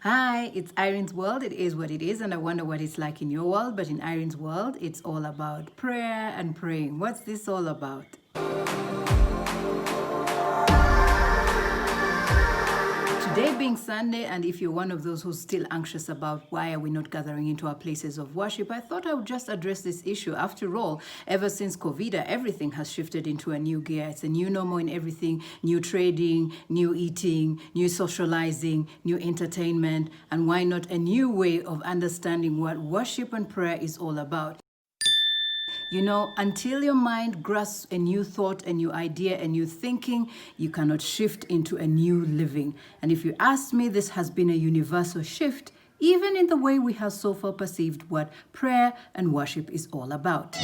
Hi, it's Irene's World. It is what it is, and I wonder what it's like in your world. But in Irene's World, it's all about prayer and praying. What's this all about? Today being Sunday, and if you're one of those who's still anxious about why are we not gathering into our places of worship, I thought I would just address this issue. After all, ever since COVID, everything has shifted into a new gear. It's a new normal in everything: new trading, new eating, new socializing, new entertainment, and why not a new way of understanding what worship and prayer is all about. You know, until your mind grasps a new thought, a new idea, a new thinking, you cannot shift into a new living. And if you ask me, this has been a universal shift, even in the way we have so far perceived what prayer and worship is all about.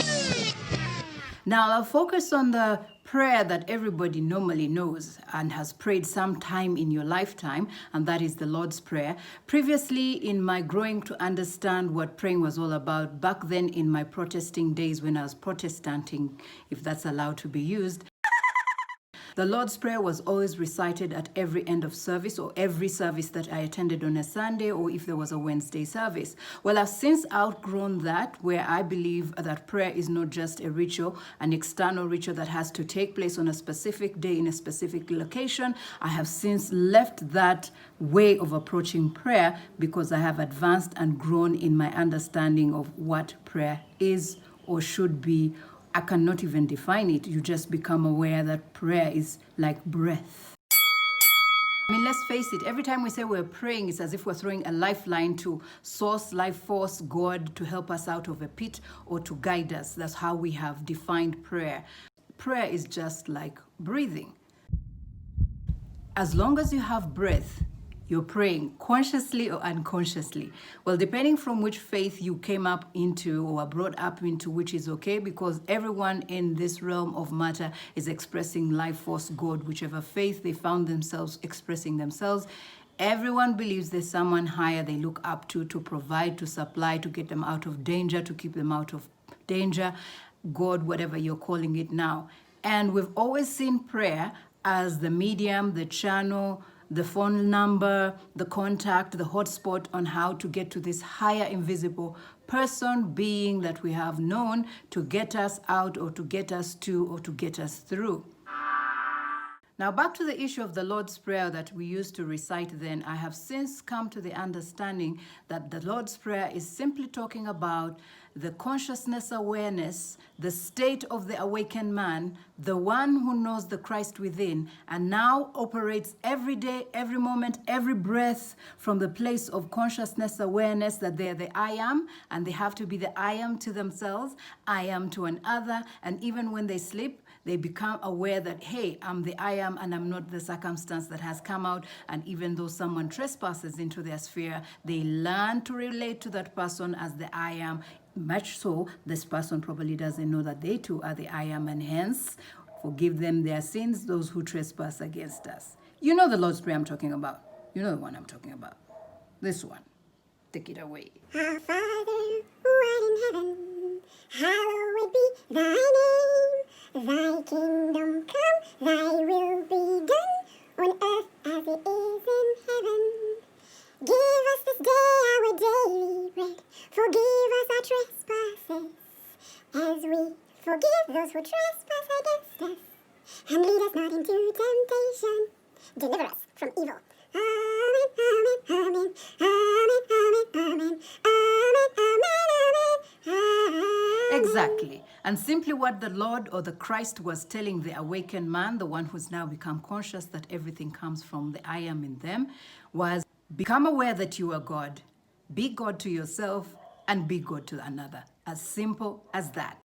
Now, I'll focus on the prayer that everybody normally knows and has prayed some time in your lifetime, and that is the Lord's Prayer. Previously, in my growing to understand what praying was all about, back then in my protesting days when I was protestanting, if that's allowed to be used, the Lord's Prayer was always recited at every end of service or every service that I attended on a Sunday, or if there was a Wednesday service. Well, I've since outgrown that, where I believe that prayer is not just a ritual, an external ritual that has to take place on a specific day in a specific location. I have since left that way of approaching prayer because I have advanced and grown in my understanding of what prayer is or should be. I cannot even define it. You just become aware that prayer is like breath. I mean, let's face it, every time we say we're praying, it's as if we're throwing a lifeline to source, life force, God, to help us out of a pit or to guide us. That's how we have defined prayer. Prayer is just like breathing. As long as you have breath, you're praying consciously or unconsciously. Well, depending from which faith you came up into or are brought up into, which is okay, because everyone in this realm of matter is expressing life force, God, whichever faith they found themselves expressing themselves. Everyone believes there's someone higher they look up to provide, to supply, to get them out of danger, to keep them out of danger. God, whatever you're calling it now. And we've always seen prayer as the medium, the channel, the phone number, the contact, the hotspot on how to get to this higher invisible person, being that we have known to get us out or to get us to or to get us through. Now, back to the issue of the Lord's Prayer that we used to recite then. I have since come to the understanding that the Lord's Prayer is simply talking about the consciousness awareness, the state of the awakened man, the one who knows the Christ within, and now operates every day, every moment, every breath from the place of consciousness awareness that they're the I am, and they have to be the I am to themselves, I am to another, and even when they sleep, they become aware that, hey, I'm the I am and I'm not the circumstance that has come out. And even though someone trespasses into their sphere, they learn to relate to that person as the I am. Much so, this person probably doesn't know that they too are the I am, and hence, forgive them their sins, those who trespass against us. You know the Lord's Prayer I'm talking about. You know the one I'm talking about. This one. Take it away. Our Father, who art in heaven, hallowed be thy name. Thy kingdom come, thy will be done, on earth as it is in heaven. Give us this day our daily bread. Forgive us our trespasses, as we forgive those who trespass against us. And lead us not into temptation. Deliver us from evil. Amen, amen, amen, amen, amen, amen, amen, amen, amen. Exactly. And simply what the Lord or the Christ was telling the awakened man, the one who's now become conscious that everything comes from the I am in them, was become aware that you are God. Be God to yourself and be God to another. As simple as that.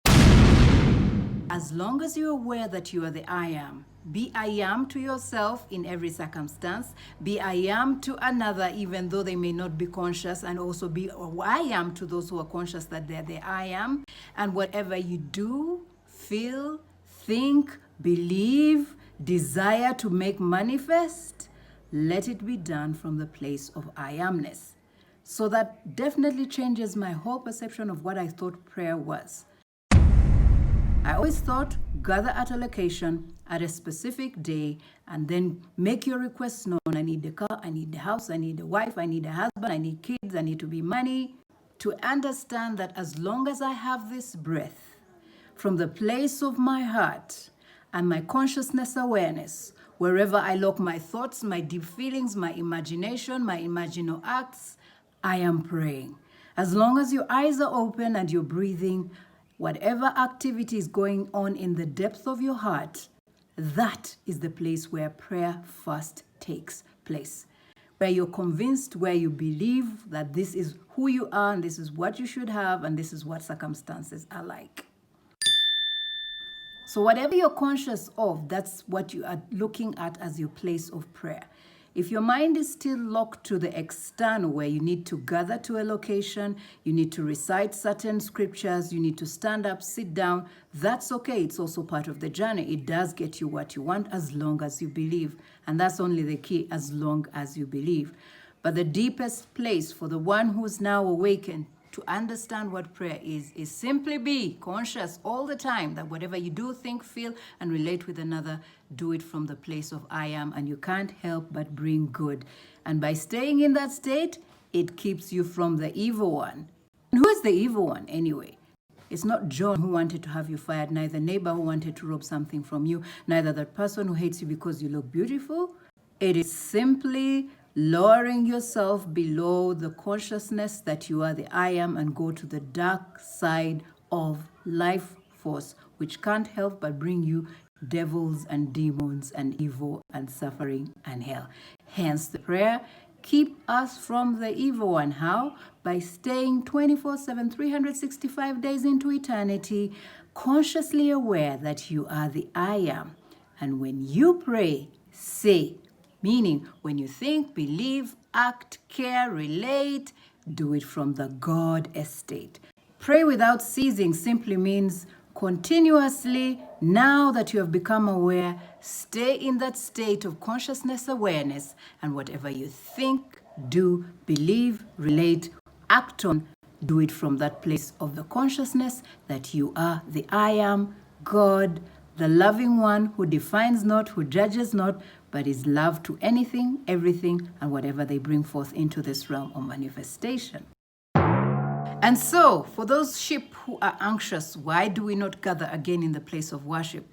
As long as you're aware that you are the I am, be I am to yourself in every circumstance, be I am to another even though they may not be conscious, and also be I am to those who are conscious that they're the I am. And whatever you do, feel, think, believe, desire to make manifest, let it be done from the place of I amness. So that definitely changes my whole perception of what I thought prayer was. I always thought, gather at a location at a specific day and then make your requests known. I need the car, I need the house, I need a wife, I need a husband, I need kids, I need to be money. To understand that as long as I have this breath, from the place of my heart and my consciousness awareness, wherever I lock my thoughts, my deep feelings, my imagination, my imaginal acts, I am praying. As long as your eyes are open and you're breathing, whatever activity is going on in the depth of your heart, that is the place where prayer first takes place. Where you're convinced, where you believe that this is who you are and this is what you should have and this is what circumstances are like. So whatever you're conscious of, that's what you are looking at as your place of prayer. If your mind is still locked to the external, where you need to gather to a location, you need to recite certain scriptures, you need to stand up, sit down, that's okay. It's also part of the journey. It does get you what you want as long as you believe. And that's only the key, as long as you believe. But the deepest place for the one who's now awakened to understand what prayer is simply be conscious all the time that whatever you do, think, feel, and relate with another, do it from the place of I am, and you can't help but bring good. And by staying in that state, it keeps you from the evil one. And who is the evil one anyway? It's not John who wanted to have you fired, neither neighbor who wanted to rob something from you, neither that person who hates you because you look beautiful. It is simply lowering yourself below the consciousness that you are the I am and go to the dark side of life force, which can't help but bring you devils and demons and evil and suffering and hell. Hence the prayer, keep us from the evil one. How? By staying 24/7, 365 days into eternity, consciously aware that you are the I am. And when you pray, say, meaning when you think, believe, act, care, relate, do it from the God estate. Pray without ceasing simply means continuously, now that you have become aware, stay in that state of consciousness awareness, and whatever you think, do, believe, relate, act on, do it from that place of the consciousness that you are the I am, God, the loving one who defines not, who judges not, but is love to anything, everything, and whatever they bring forth into this realm of manifestation. And so, for those sheep who are anxious, why do we not gather again in the place of worship?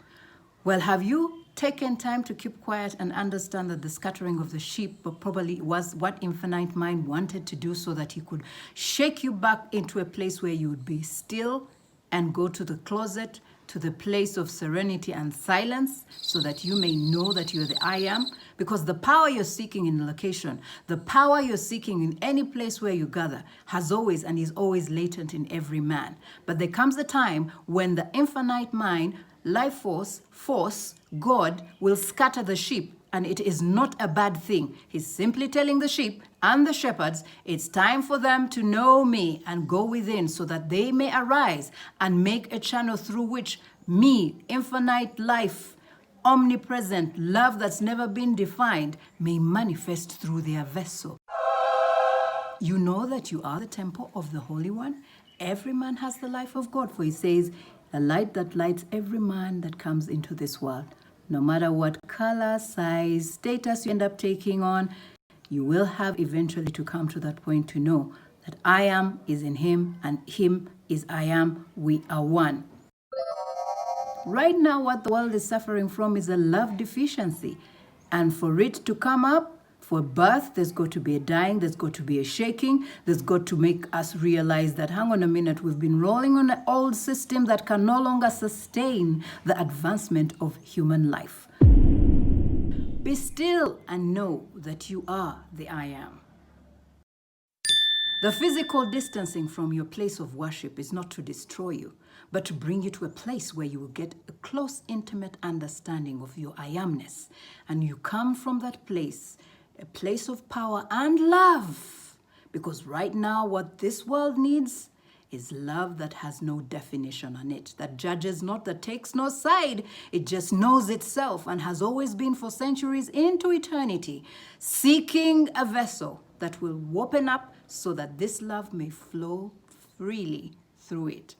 Well, have you taken time to keep quiet and understand that the scattering of the sheep probably was what Infinite Mind wanted to do, so that he could shake you back into a place where you would be still and go to the closet, to the place of serenity and silence, so that you may know that you're the I am? Because the power you're seeking in the location, the power you're seeking in any place where you gather, has always and is always latent in every man. But there comes a time when the Infinite Mind, life force, God, will scatter the sheep. And it is not a bad thing. He's simply telling the sheep and the shepherds, it's time for them to know me and go within, so that they may arise and make a channel through which me, infinite life, omnipresent, love that's never been defined, may manifest through their vessel. You know that you are the temple of the Holy One. Every man has the life of God, for he says, the light that lights every man that comes into this world. No matter what color, size, status you end up taking on, you will have eventually to come to that point to know that I am is in him and him is I am. We are one. Right now, what the world is suffering from is a love deficiency. And for it to come up, for birth, there's got to be a dying, there's got to be a shaking, there's got to make us realize that, hang on a minute, we've been rolling on an old system that can no longer sustain the advancement of human life. Be still and know that you are the I am. The physical distancing from your place of worship is not to destroy you, but to bring you to a place where you will get a close, intimate understanding of your I amness. And you come from that place, a place of power and love. Because right now, what this world needs is love that has no definition on it, that judges not, that takes no side. It just knows itself and has always been for centuries into eternity, seeking a vessel that will open up so that this love may flow freely through it.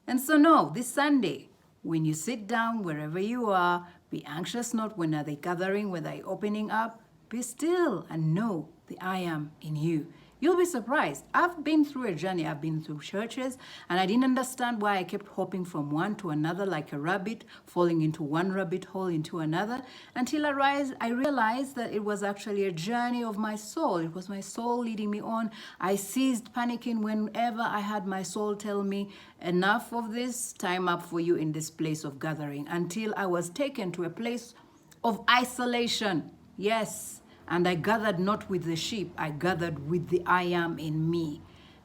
And so no, this Sunday, when you sit down wherever you are, Be anxious not when are they gathering, when are they opening up. Be still and know the I am in you. You'll be surprised. I've been through a journey. I've been through churches, and I didn't understand why I kept hopping from one to another like a rabbit, falling into one rabbit hole into another, until I realized that it was actually a journey of my soul. It was my soul leading me on. I ceased panicking whenever I had my soul tell me, enough of this, time up for you in this place of gathering, until I was taken to a place of isolation. Yes. And I gathered not with the sheep, I gathered with the I am in me.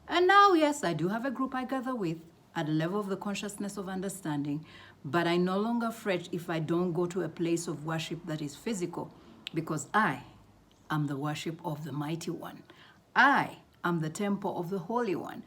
And now, yes, I do have a group I gather with at the level of the consciousness of understanding, but I no longer fret if I don't go to a place of worship that is physical, because I am the worship of the Mighty One. I am the temple of the Holy One.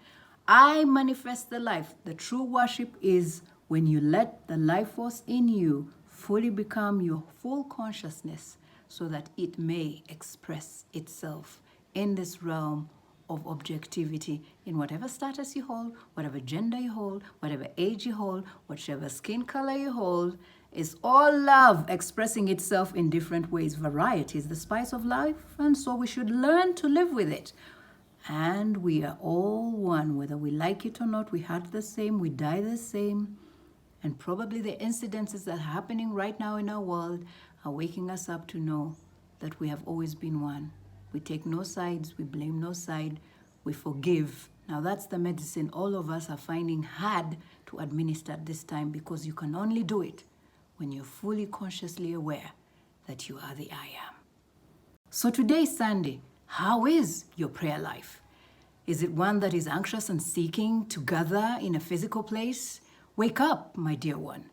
I manifest the life. The true worship is when you let the life force in you fully become your full consciousness, so that it may express itself in this realm of objectivity in whatever status you hold, whatever gender you hold, whatever age you hold, whichever skin color you hold. Is all love expressing itself in different ways. Variety is the spice of life, and so we should learn to live with it. And we are all one, whether we like it or not. We heart the same, we die the same. And probably the incidences that are happening right now in our world are waking us up to know that we have always been one. We take no sides, we blame no side, we forgive. Now that's the medicine all of us are finding hard to administer at this time, because you can only do it when you're fully consciously aware that you are the I am. So today is Sunday. How is your prayer life? Is it one that is anxious and seeking to gather in a physical place? Wake up, my dear one.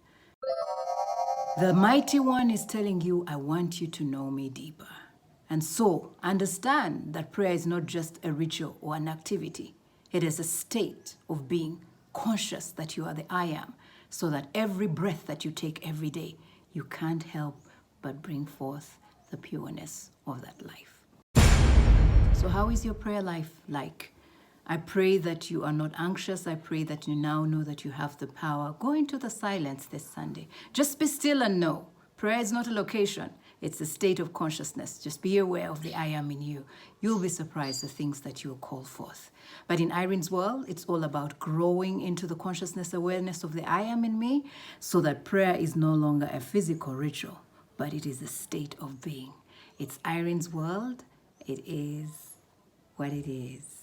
The Mighty One is telling you, I want you to know me deeper. And so understand that prayer is not just a ritual or an activity. It is a state of being conscious that you are the I am, so that every breath that you take every day, you can't help but bring forth the pureness of that life. So how is your prayer life like? I pray that you are not anxious. I pray that you now know that you have the power. Go into the silence this Sunday. Just be still and know. Prayer is not a location. It's a state of consciousness. Just be aware of the I am in you. You'll be surprised the things that you'll call forth. But in Irene's world, it's all about growing into the consciousness awareness of the I am in me, so that prayer is no longer a physical ritual, but it is a state of being. It's Irene's world. It is what it is.